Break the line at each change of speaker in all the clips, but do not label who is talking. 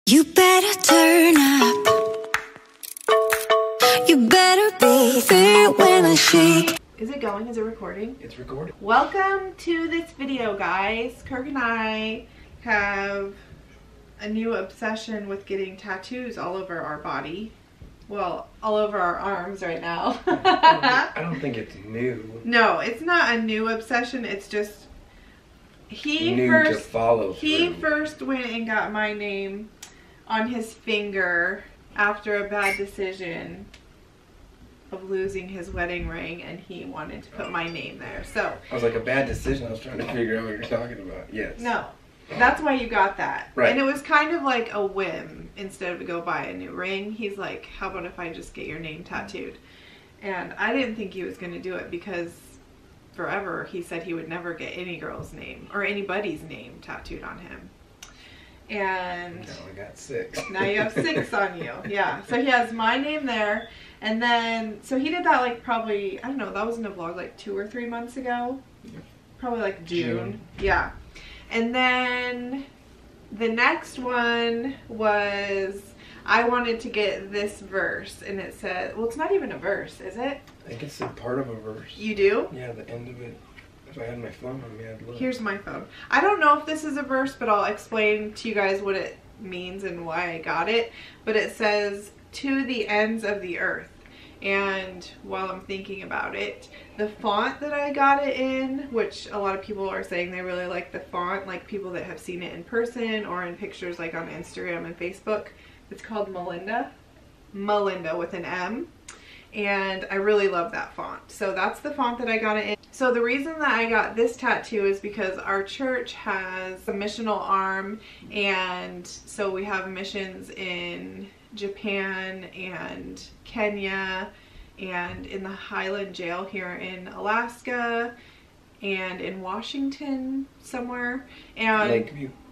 You better turn up. You better be there when I shake.
Is it going? Is it recording?
It's recording.
Welcome to this video, guys. Kirk and I have a new obsession with getting tattoos all over our body. Well, all over our arms right now.
I don't think it's new.
No, it's not a new obsession. It's just he first went and got my name on his finger after a bad decision of losing his wedding ring, and he wanted to put my name there. So
I was like, a bad decision. I was trying to figure out what you're talking about. Yes.
No, that's why you got that.
Right.
And it was kind of like a whim. Instead of to go buy a new ring, he's like, how about if I just get your name tattooed? And I didn't think he was going to do it because forever he said he would never get any girl's name or anybody's name tattooed on him. And
now I got 6.
Now you have 6 on you. Yeah. So he has my name there. And then, so he did that like probably, I don't know, that was in a vlog like 2 or 3 months ago. Probably like June. Yeah. And then the next one was, I wanted to get this verse, and it said, well, it's not even a verse, is it?
I think it's a part of a verse.
You do?
Yeah, the end of it. If I had my phone on me, I'd look.
Here's my phone. I don't know if this is a verse, but I'll explain to you guys what it means and why I got it. But it says, to the ends of the earth. And while I'm thinking about it, the font that I got it in, which a lot of people are saying they really like the font, like people that have seen it in person or in pictures like on Instagram and Facebook, it's called Melinda. Melinda with an M. And I really love that font. So that's the font that I got it in. So the reason that I got this tattoo is because our church has a missional arm, and so we have missions in Japan and Kenya and in the Highland Jail here in Alaska and in Washington somewhere, and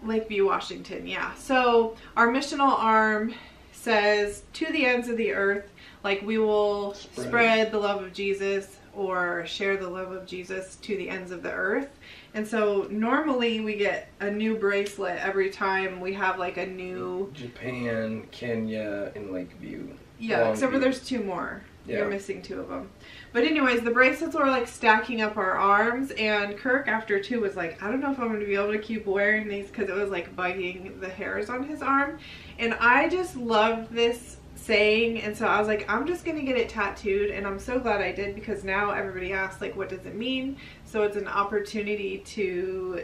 Lakeview, Washington. Yeah. So our missional arm says, to the ends of the earth, like we will spread the love of Jesus or share the love of Jesus to the ends of the earth. And so normally we get a new bracelet every time we have like a new
Japan, Kenya, and Lakeview.
Yeah, except for there's 2 more. Yeah. You're missing 2 of them. But anyways, the bracelets were like stacking up our arms, and Kirk after 2 was like, I don't know if I'm going to be able to keep wearing these because it was like biting the hairs on his arm. And I just love this saying, and so I was like, I'm just gonna get it tattooed, and I'm so glad I did, because now everybody asks like, what does it mean? So it's an opportunity to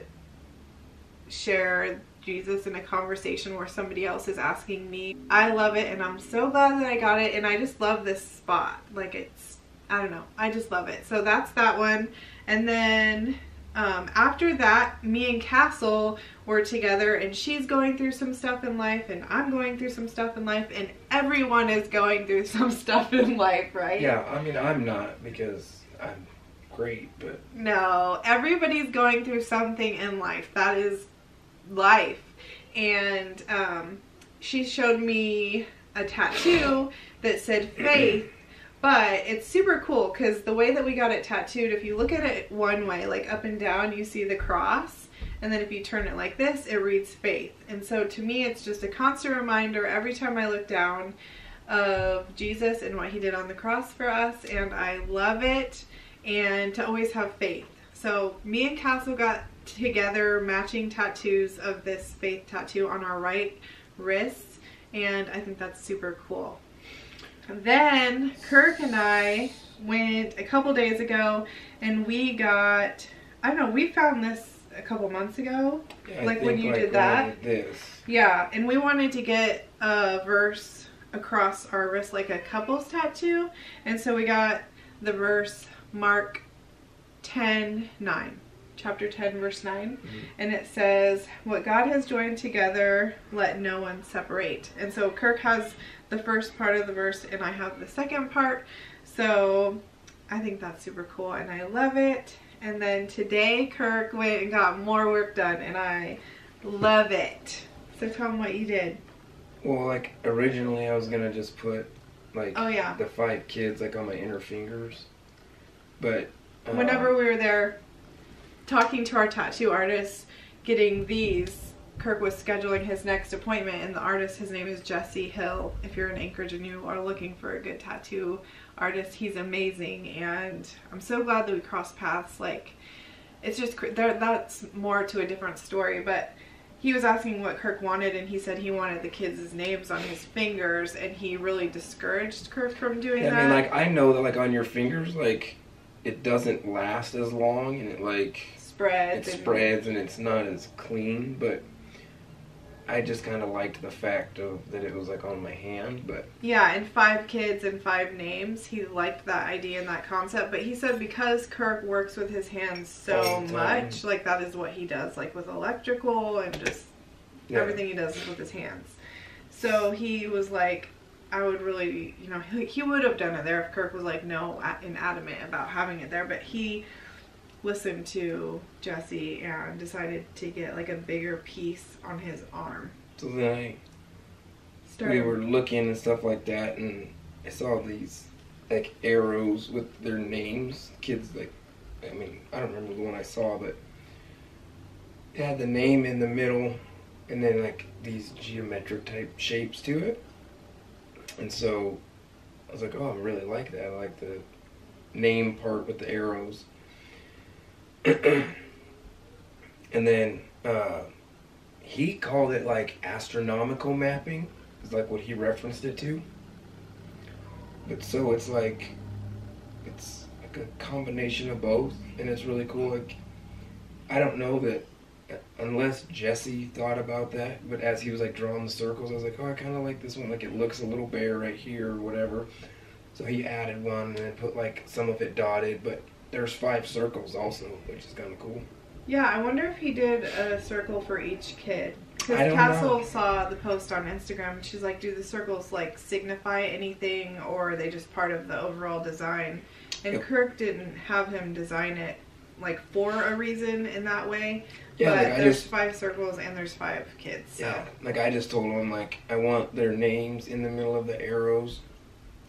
share Jesus in a conversation where somebody else is asking me. I love it, and I'm so glad that I got it, and I just love this spot. Like, it's, I don't know, I just love it. So that's that one. And then after that, me and Castle were together, and she's going through some stuff in life, and I'm going through some stuff in life, and everyone is going through some stuff in life, right?
Yeah, I mean, I'm not, because I'm great, but...
No, everybody's going through something in life. That is life. And she showed me a tattoo that said faith. But it's super cool because the way that we got it tattooed, if you look at it one way, like up and down, you see the cross. And then if you turn it like this, it reads faith. And so to me, it's just a constant reminder every time I look down of Jesus and what he did on the cross for us. And I love it. And to always have faith. So me and Castle got together matching tattoos of this faith tattoo on our right wrists. And I think that's super cool. Then Kirk and I went a couple days ago, and we got, I don't know, we found this a couple months ago,
yeah,
like when you did that.
This.
Yeah, and we wanted to get a verse across our wrist, like a couple's tattoo, and so we got the verse Mark 10:9. Chapter 10 verse 9, and it says, what God has joined together, let no one separate. And so Kirk has the first part of the verse, and I have the second part. So I think that's super cool, and I love it. And then today Kirk went and got more work done, and I love it. So tell him what you did.
Well, like originally I was gonna just put like
the
5 kids like on my inner fingers, but
whenever we were there talking to our tattoo artist, getting these Kirk was scheduling his next appointment, and the artist, his name is Jesse Hill. If you're in Anchorage and you are looking for a good tattoo artist, he's amazing, and I'm so glad that we crossed paths. Like, it's just, that's more to a different story, but he was asking what Kirk wanted, and he said he wanted the kids' names on his fingers, and he really discouraged Kirk from doing that.
I mean, like, I know that, like, on your fingers, like, it doesn't last as long, and it, like,
spreads
and it's not as clean, but I just kind of liked the fact that it was, like, on my hand, but...
Yeah, and 5 kids and 5 names. He liked that idea and that concept, but he said because Kirk works with his hands so much, like, that is what he does, like, with electrical and just everything he does is with his hands. So he was like, I would really, you know, he would have done it there if Kirk was, like, no, and adamant about having it there, but he listened to Jesse and decided to get, like, a bigger piece on his arm.
So then we were looking and stuff like that, and I saw these, like, arrows with their names. Kids, like, I mean, I don't remember the one I saw, but it had the name in the middle, and then, like, these geometric type shapes to it. And so I was like, oh, I really like that. I like the name part with the arrows. And then he called it, like, astronomical mapping is like what he referenced it to. But so it's like a combination of both, and it's really cool. Like, I don't know that unless Jesse thought about that, but as he was, like, drawing the circles, I was like, oh, I kind of like this one, like, it looks a little bare right here or whatever. So he added one and then put, like, some of it dotted, but there's 5 circles also, which is kind of cool.
Yeah, I wonder if he did a circle for each kid. Because Castle saw the post on Instagram, and she's like, do the circles, like, signify anything, or are they just part of the overall design? And Kirk didn't have him design it, like, for a reason in that way. Yeah, but like, there's 5 circles and there's 5 kids. So.
Yeah, like, I just told him, like, I want their names in the middle of the arrows.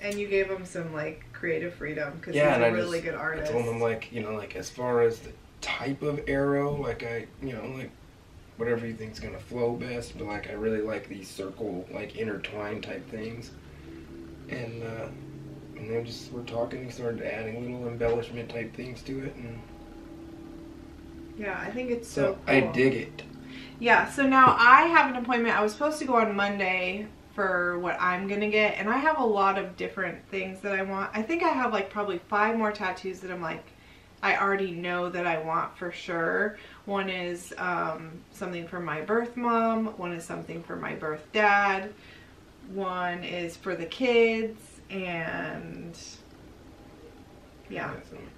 And you gave him some, like, creative freedom, because he's a really good artist.
I told him, like, you know, like, as far as the type of arrow, like, you know, like, whatever you think's gonna flow best, but, like, I really like these circle, like, intertwined type things. And then just, we're talking, he started adding little embellishment type things to it, and...
Yeah, I think it's so cool.
I dig it.
Yeah, so now I have an appointment. I was supposed to go on Monday for what I'm gonna get, and I have a lot of different things that I want. I think I have, like, probably 5 more tattoos that I'm like, I already know that I want for sure. One is something for my birth mom, one is something for my birth dad, one is for the kids, and yeah.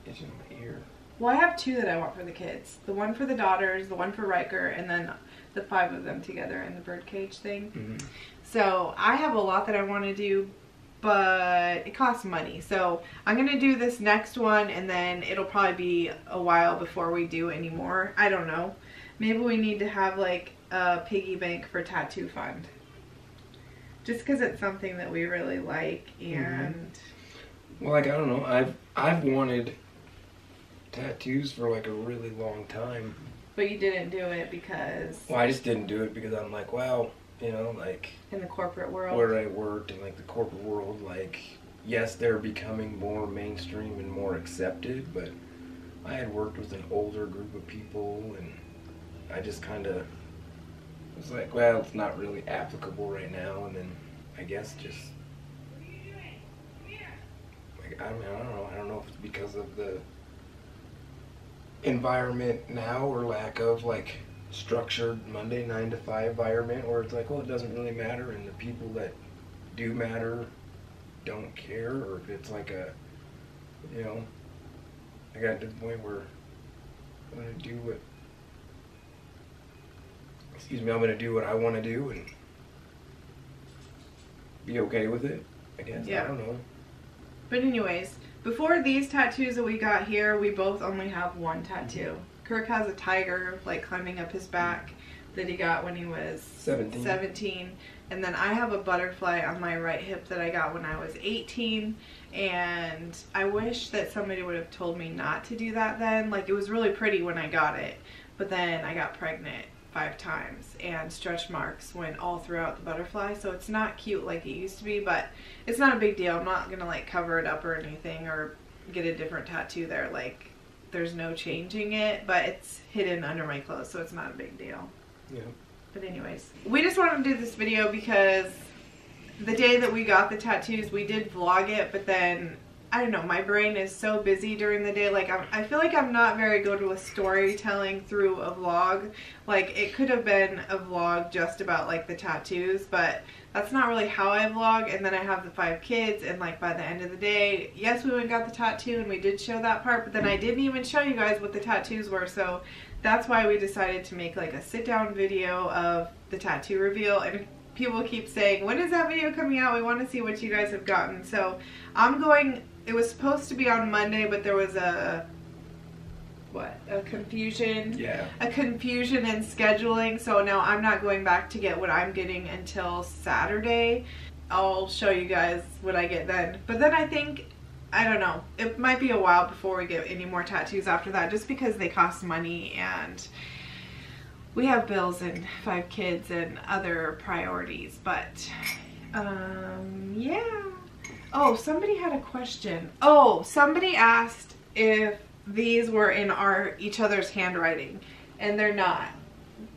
It's in my ear.
Well, I have 2 that I want for the kids. The one for the daughters, the one for Riker, and then the 5 of them together in the birdcage thing. Mm-hmm. So I have a lot that I want to do, but it costs money. So I'm going to do this next one, and then it'll probably be a while before we do any more. I don't know. Maybe we need to have, like, a piggy bank for tattoo fund. Just because it's something that we really like, and...
Mm-hmm. Well, like, I don't know. I've wanted tattoos for, like, a really long time.
But you didn't do it because...
Well, I just didn't do it because I'm like, well, you know, like...
In the corporate world?
Where I worked in, like, the corporate world, like, yes, they're becoming more mainstream and more accepted, but I had worked with an older group of people, and I just kind of was like, well, it's not really applicable right now, and then I guess just... Like, I mean, I don't know if it's because of the environment now or lack of, like, structured Monday 9 to 5 environment, or it's like, well, it doesn't really matter, and the people that do matter don't care, or if it's like a, you know, I got to the point where I'm going to do what, I'm going to do what I want to do and be okay with it, I guess. Yeah. I don't know.
But anyways, before these tattoos that we got here, we both only have 1 tattoo. Kirk has a tiger, like, climbing up his back that he got when he was 17. And then I have a butterfly on my right hip that I got when I was 18. And I wish that somebody would have told me not to do that then. Like, it was really pretty when I got it. But then I got pregnant 5 times, and stretch marks went all throughout the butterfly. So it's not cute like it used to be, but it's not a big deal. I'm not gonna like cover it up or anything or get a different tattoo there. Like, there's no changing it, but it's hidden under my clothes, so it's not a big deal.
Yeah.
But anyways, we just wanted to do this video because the day that we got the tattoos, we did vlog it, but then, I don't know, my brain is so busy during the day. Like, I feel like I'm not very good with storytelling through a vlog. Like, it could have been a vlog just about, like, the tattoos, but that's not really how I vlog. And then I have the 5 kids, and, like, by the end of the day, yes, we went and got the tattoo, and we did show that part, but then I didn't even show you guys what the tattoos were, so that's why we decided to make, like, a sit-down video of the tattoo reveal. And people keep saying, when is that video coming out? We want to see what you guys have gotten. So I'm going, it was supposed to be on Monday, but there was a confusion.
Yeah. A
confusion in scheduling. So now I'm not going back to get what I'm getting until Saturday. I'll show you guys what I get then. But then I think, I don't know, it might be a while before we get any more tattoos after that, just because they cost money and we have bills and 5 kids and other priorities. But yeah. Oh, somebody had a question. Oh, somebody asked if these were in each other's handwriting, and they're not.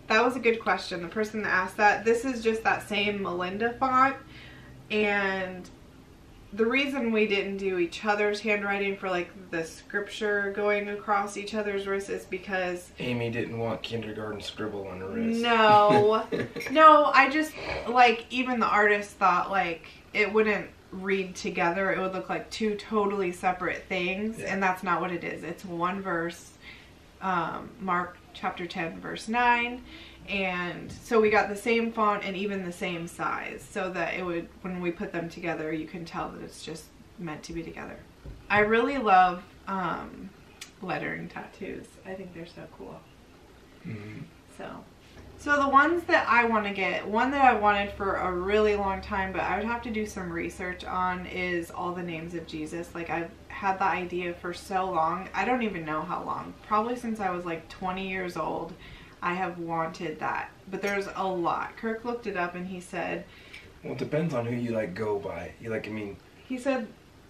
That was a good question. The person that asked that, this is just that same Melinda font, and the reason we didn't do each other's handwriting for like the scripture going across each other's wrists is because
Amy didn't want kindergarten scribble on her wrist.
No. No, I just, like, even the artist thought like it wouldn't read together. It would look like 2 totally separate things, and that's not what it is. It's one verse, Mark chapter 10 verse 9, and so we got the same font and even the same size, so that it would, when we put them together, you can tell that it's just meant to be together. I really love lettering tattoos. I think they're so cool.
Mm-hmm.
So the ones that I want to get, one that I wanted for a really long time, but I would have to do some research on, is all the names of Jesus. Like, I've had the idea for so long. I don't even know how long. Probably since I was like 20 years old, I have wanted that. But there's a lot. Kirk looked it up and he said...
Well, it depends on who you, like, go by. You, like, I mean...
He said...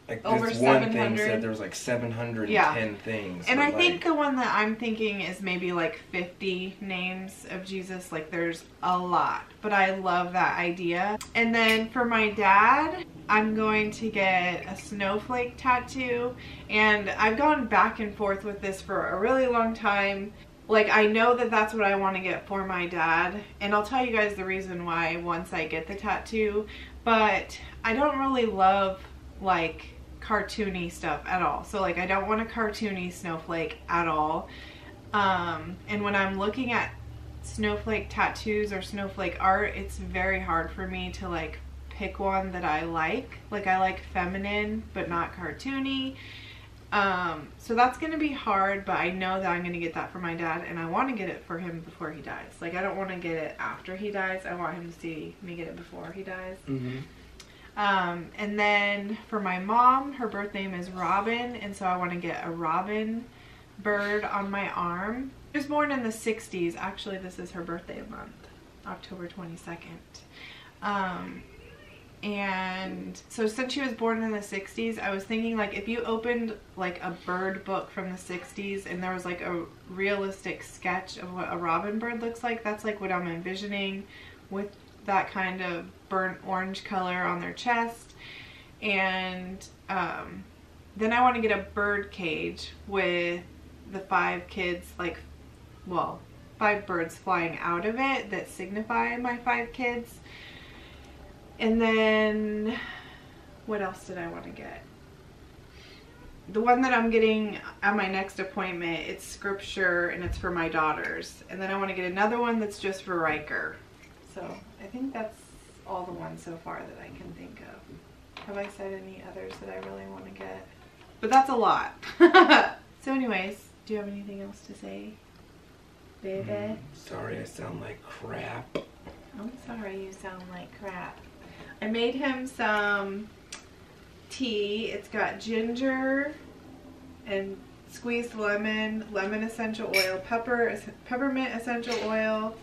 Like,
over
this one
700.
thing said there was like 710 things.
And I
like,
think the one that I'm thinking is maybe like 50 names of Jesus. Like, there's a lot. But I love that idea. And then for my dad, I'm going to get a snowflake tattoo. And I've gone back and forth with this for a really long time. Like, I know that that's what I want to get for my dad. And I'll tell you guys the reason why once I get the tattoo. But I don't really love, like, cartoony stuff at all. So, like, I don't want a cartoony snowflake at all. And when I'm looking at snowflake tattoos or snowflake art, it's very hard for me to, like, pick one that I like. Like, I like feminine, but not cartoony. So that's gonna be hard, but I know that I'm gonna get that for my dad, and I want to get it for him before he dies. Like, I don't want to get it after he dies. I want him to see me get it before he dies.
Mm-hmm.
And then for my mom, her birth name is Robin, and so I want to get a robin bird on my arm. She was born in the 60s. Actually, this is her birthday month, October 22nd. And so since she was born in the 60s, I was thinking, like, if you opened like a bird book from the 60s and there was like a realistic sketch of what a robin bird looks like, that's like what I'm envisioning, with that kind of burnt orange color on their chest. And then I want to get a bird cage with the 5 kids, like, well, 5 birds flying out of it that signify my 5 kids. And then what else did I want to get? The one that I'm getting at my next appointment, it's scripture, and it's for my daughters. And then I want to get another one that's just for Riker. So I think that's all the ones so far that I can think of. Have I said any others that I really want to get? But that's a lot. So anyways, do you have anything else to say, baby?
Sorry, I sound like crap.
I'm sorry you sound like crap. I made him some tea. It's got ginger and squeezed lemon, lemon essential oil, peppermint essential oil,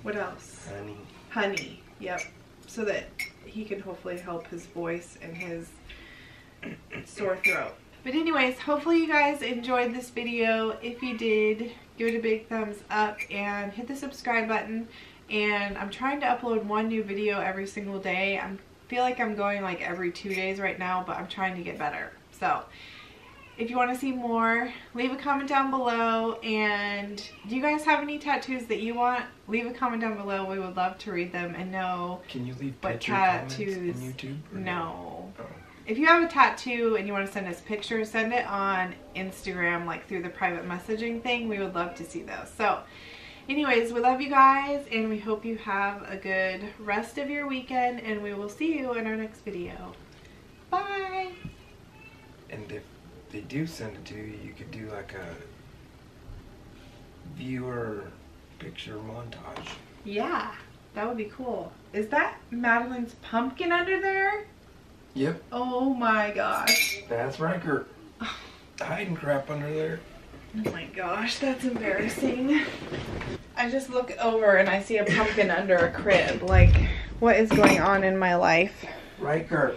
What else?
Honey.
Honey. Yep. So that he can hopefully help his voice and his sore throat. But anyways, hopefully you guys enjoyed this video. If you did, give it a big thumbs up and hit the subscribe button. And I'm trying to upload one new video every single day. I feel like I'm going like every 2 days right now, but I'm trying to get better. So if you want to see more, leave a comment down below. And do you guys have any tattoos that you want? Leave a comment down below. We would love to read them and know.
Can you leave
what
picture
tattoos
comments on YouTube?
No.
Oh.
If you have a tattoo and you want to send us pictures, send it on Instagram, like through the private messaging thing. We would love to see those. So anyways, we love you guys and we hope you have a good rest of your weekend, and we will see you in our next video. Bye.
And if they do send it to you, you could do like a viewer picture montage.
Yeah, that would be cool. Is that Madeline's pumpkin under there?
Yep.
Oh my gosh.
That's Riker. Hiding crap under there.
Oh my gosh, that's embarrassing. I just look over and I see a pumpkin under a crib. Like, what is going on in my life?
Riker.